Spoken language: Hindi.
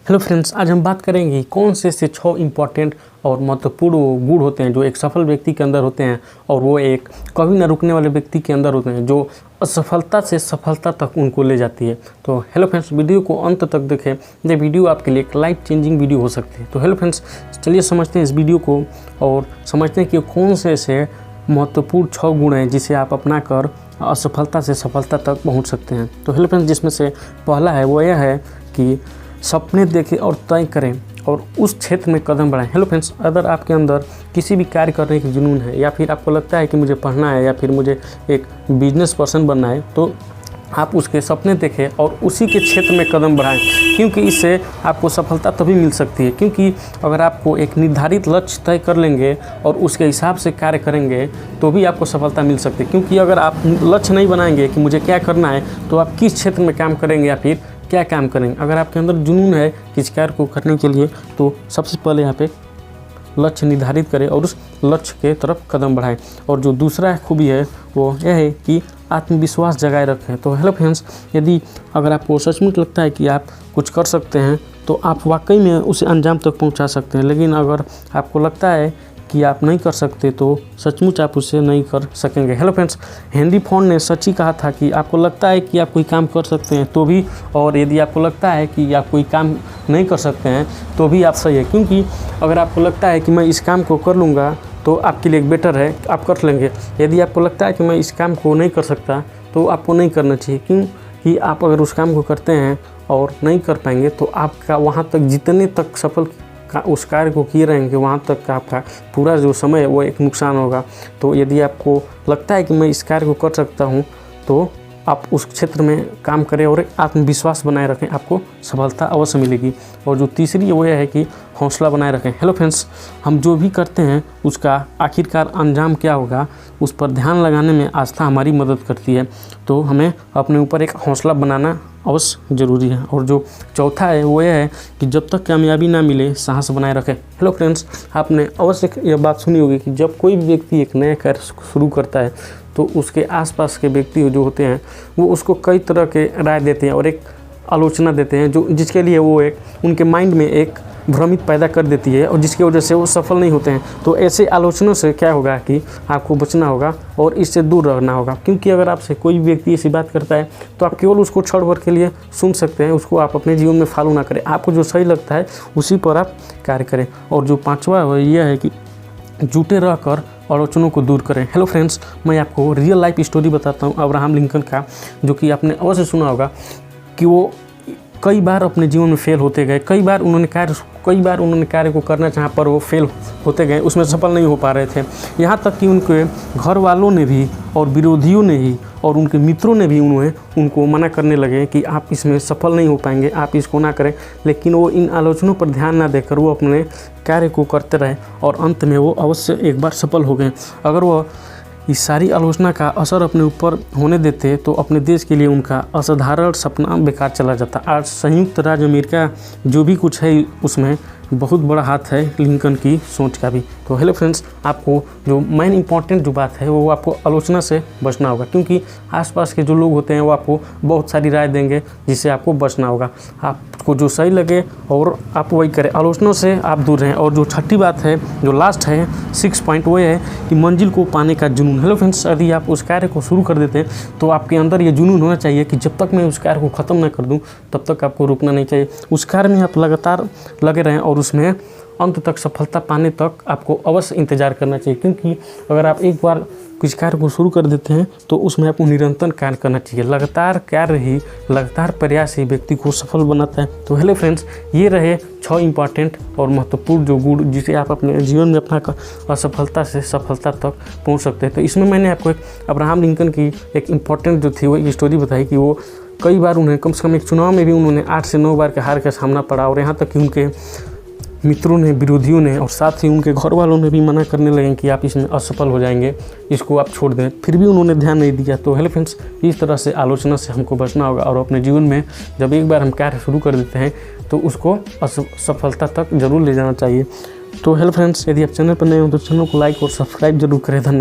हेलो फ्रेंड्स, आज हम बात करेंगे कौन से 6 इम्पॉर्टेंट और महत्वपूर्ण गुण होते हैं जो एक सफल व्यक्ति के अंदर होते हैं और वो एक कभी न रुकने वाले व्यक्ति के अंदर होते हैं जो असफलता से सफलता तक उनको ले जाती है। तो हेलो फ्रेंड्स, वीडियो को अंत तक देखें। ये वीडियो आपके लिए एक लाइफ चेंजिंग वीडियो हो सकती है। तो हेलो फ्रेंड्स, चलिए समझते हैं इस वीडियो को और समझते हैं कि कौन से ऐसे महत्वपूर्ण 6 गुण हैं जिसे आप अपना कर असफलता से सफलता तक पहुँच सकते हैं। तो हेलो फ्रेंड्स, जिसमें से पहला है वो यह है कि सपने देखें और तय करें और उस क्षेत्र में कदम बढ़ाएं। हेलो फ्रेंड्स, अगर आपके अंदर किसी भी कार्य करने की जुनून है या फिर आपको लगता है कि मुझे पढ़ना है या फिर मुझे एक बिजनेस पर्सन बनना है, तो आप उसके सपने देखें और उसी के क्षेत्र में कदम बढ़ाएं, क्योंकि इससे आपको सफलता तभी मिल सकती है। क्योंकि अगर आपको एक निर्धारित लक्ष्य तय कर लेंगे और उसके हिसाब से कार्य करेंगे तो भी आपको सफलता मिल सकती है। क्योंकि अगर आप लक्ष्य नहीं बनाएंगे कि मुझे क्या करना है, तो आप किस क्षेत्र में काम करेंगे या फिर क्या काम करेंगे। अगर आपके अंदर जुनून है किसी कार्य को करने के लिए, तो सबसे पहले यहाँ पे लक्ष्य निर्धारित करें और उस लक्ष्य के तरफ कदम बढ़ाएं। और जो दूसरा खूबी है वो यह है कि आत्मविश्वास जगाए रखें। तो हेलो फ्रेंड्स, यदि अगर आपको सचमुच लगता है कि आप कुछ कर सकते हैं तो आप वाकई में उसे अंजाम तक पहुंचा सकते हैं। लेकिन अगर आपको लगता है कि आप नहीं कर सकते तो सचमुच आप उसे नहीं कर सकेंगे। हेलो फ्रेंड्स, हेनरी फोर्ड ने सच ही कहा था कि आपको लगता है कि आप कोई काम कर सकते हैं तो भी, और यदि आपको लगता है कि आप कोई काम नहीं कर सकते हैं तो भी आप सही है। क्योंकि अगर आपको लगता है कि मैं इस काम को कर लूँगा तो आपके लिए बेटर है, आप कर लेंगे। यदि आपको लगता है कि मैं इस काम को नहीं कर सकता तो आपको नहीं करना चाहिए। क्योंकि आप अगर उस काम को करते हैं और नहीं कर पाएंगे तो आपका वहाँ तक जितने तक सफल उस कार्य को किए रहेंगे वहाँ तक का आपका पूरा जो समय है वो एक नुकसान होगा। तो यदि आपको लगता है कि मैं इस कार्य को कर सकता हूँ तो आप उस क्षेत्र में काम करें और आत्मविश्वास बनाए रखें, आपको सफलता अवश्य मिलेगी। और जो तीसरी है वो यह है कि हौसला बनाए रखें। हेलो फ्रेंड्स, हम जो भी करते हैं उसका आखिरकार अंजाम क्या होगा उस पर ध्यान लगाने में आस्था हमारी मदद करती है। तो हमें अपने ऊपर एक हौसला बनाना अवश्य ज़रूरी है। और जो चौथा है वो यह है कि जब तक कामयाबी ना मिले साहस बनाए रखें। हेलो फ्रेंड्स, आपने अवश्य यह बात सुनी होगी कि जब कोई व्यक्ति एक नया कार्य शुरू करता है तो उसके आसपास के व्यक्ति जो होते हैं वो उसको कई तरह के राय देते हैं और एक आलोचना देते हैं जो जिसके लिए वो एक उनके माइंड में एक भ्रमित पैदा कर देती है और जिसकी वजह से वो सफल नहीं होते हैं। तो ऐसे आलोचनों से क्या होगा कि आपको बचना होगा और इससे दूर रहना होगा। क्योंकि अगर आपसे कोई व्यक्ति ऐसी बात करता है तो आप केवल उसको क्षण भर के लिए सुन सकते हैं, उसको आप अपने जीवन में फॉलो ना करें। आपको जो सही लगता है उसी पर आप कार्य करें। और जो पाँचवा है यह है कि जुटे रहकर आलोचनों को दूर करें। हेलो फ्रेंड्स, मैं आपको रियल लाइफ स्टोरी बताता हूँ अब्राहम लिंकन का, जो कि आपने अवश्य सुना होगा कि वो कई बार अपने जीवन में फेल होते गए। कई बार उन्होंने कार्य को करना चाहा पर वो फेल होते गए, उसमें सफल नहीं हो पा रहे थे। यहाँ तक कि उनके घर वालों ने भी और विरोधियों ने ही और उनके मित्रों ने भी उनको मना करने लगे कि आप इसमें सफल नहीं हो पाएंगे, आप इसको ना करें। लेकिन वो इन आलोचनाओं पर ध्यान ना देकर वो अपने कार्य को करते रहे और अंत में वो अवश्य एक बार सफल हो गए। अगर वो इस सारी आलोचना का असर अपने ऊपर होने देते तो अपने देश के लिए उनका असाधारण सपना बेकार चला जाता। आज संयुक्त राज्य अमेरिका जो भी कुछ है उसमें बहुत बड़ा हाथ है लिंकन की सोच का भी। तो हेलो फ्रेंड्स, आपको जो मेन इंपॉर्टेंट जो बात है वो आपको आलोचना से बचना होगा। क्योंकि आसपास के जो लोग होते हैं वो आपको बहुत सारी राय देंगे जिससे आपको बचना होगा। आपको जो सही लगे और आप वही करें, आलोचनाओं से आप दूर रहें। और जो छठी बात है, जो लास्ट है 6 पॉइंट, वो है कि मंजिल को पाने का जुनून। हेलो फ्रेंड्स, यदि आप उस कार्य को शुरू कर देते हैं तो आपके अंदर ये जुनून होना चाहिए कि जब तक मैं उस कार्य को ख़त्म ना कर दूं तब तक आपको रुकना नहीं चाहिए। उस कार्य में आप लगातार लगे रहें और उसमें अंत तक सफलता पाने तक आपको अवश्य इंतजार करना चाहिए। क्योंकि अगर आप एक बार किसी कार्य को शुरू कर देते हैं तो उसमें आपको निरंतर कार्य करना चाहिए। लगातार प्रयास ही व्यक्ति को सफल बनाता है। तो हेलो फ्रेंड्स, ये रहे 6 इंपॉर्टेंट और महत्वपूर्ण जो गुण जिसे आप अपने जीवन में अपना असफलता से सफलता तक पहुंच सकते हैं। तो इसमें मैंने आपको एक अब्राहम लिंकन की एक इम्पॉर्टेंट जो थी वो एक स्टोरी बताई कि वो कई बार उन्हें कम से कम एक चुनाव में भी उन्होंने 8 से 9 बार के हार का सामना पड़ा। और यहाँ तक कि उनके मित्रों ने, विरोधियों ने और साथ ही उनके घर वालों ने भी मना करने लगे कि आप इसमें असफल हो जाएंगे, इसको आप छोड़ दें, फिर भी उन्होंने ध्यान नहीं दिया। तो हेलो फ्रेंड्स, इस तरह से आलोचना से हमको बचना होगा और अपने जीवन में जब एक बार हम कार्य शुरू कर देते हैं तो उसको सफलता तक जरूर ले जाना चाहिए। तो हेलो फ्रेंड्स, यदि आप चैनल पर नए हो तो चैनल को लाइक और सब्सक्राइब जरूर करें। धन्यवाद।